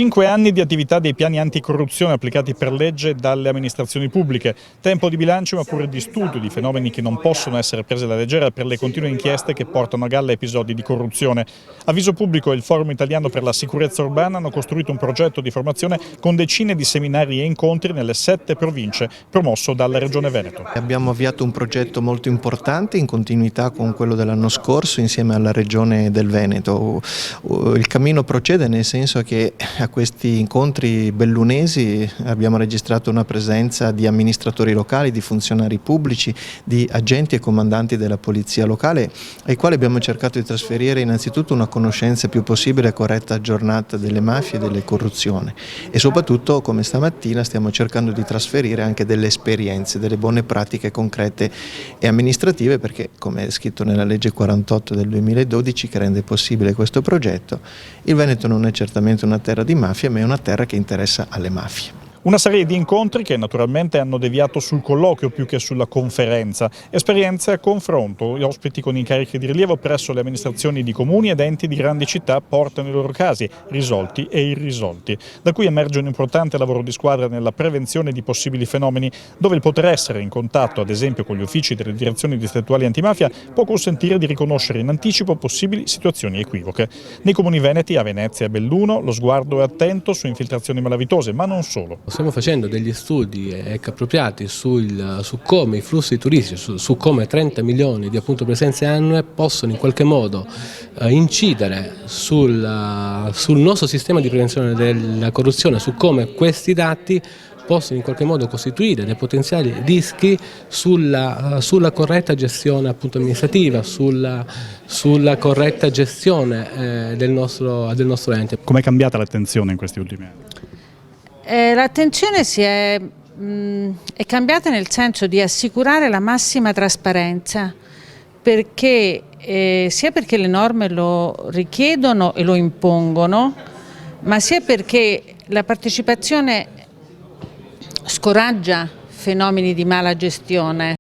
5 anni di attività dei piani anticorruzione applicati per legge dalle amministrazioni pubbliche. Tempo di bilancio ma pure di studio di fenomeni che non possono essere presi alla leggera per le continue inchieste che portano a galla episodi di corruzione. Avviso Pubblico e il Forum Italiano per la Sicurezza Urbana hanno costruito un progetto di formazione con decine di seminari e incontri nelle 7 province, promosso dalla Regione Veneto. Abbiamo avviato un progetto molto importante in continuità con quello dell'anno scorso insieme alla Regione del Veneto. Il cammino procede nel senso che a questi incontri bellunesi abbiamo registrato una presenza di amministratori locali, di funzionari pubblici, di agenti e comandanti della polizia locale, ai quali abbiamo cercato di trasferire innanzitutto una conoscenza più possibile e corretta aggiornata delle mafie e delle corruzioni e soprattutto, come stamattina, stiamo cercando di trasferire anche delle esperienze, delle buone pratiche concrete e amministrative, perché, come è scritto nella legge 48 del 2012 che rende possibile questo progetto, il Veneto non è certamente una terra di mafia, ma è una terra che interessa alle mafie. Una serie di incontri che naturalmente hanno deviato sul colloquio più che sulla conferenza. Esperienze a confronto, gli ospiti con incarichi di rilievo presso le amministrazioni di comuni ed enti di grandi città portano i loro casi, risolti e irrisolti, da cui emerge un importante lavoro di squadra nella prevenzione di possibili fenomeni, dove il poter essere in contatto ad esempio con gli uffici delle direzioni distrettuali antimafia può consentire di riconoscere in anticipo possibili situazioni equivoche. Nei comuni veneti, a Venezia e Belluno, lo sguardo è attento su infiltrazioni malavitose, ma non solo. Stiamo facendo degli studi appropriati su come i flussi turistici, su come 30 milioni di presenze annue possono in qualche modo incidere sul nostro sistema di prevenzione della corruzione, su come questi dati possono in qualche modo costituire dei potenziali rischi sulla corretta gestione amministrativa, sulla corretta gestione del nostro ente. Com'è cambiata l'attenzione in questi ultimi anni? L'attenzione è cambiata nel senso di assicurare la massima trasparenza, perché, sia perché le norme lo richiedono e lo impongono, ma sia perché la partecipazione scoraggia fenomeni di mala gestione.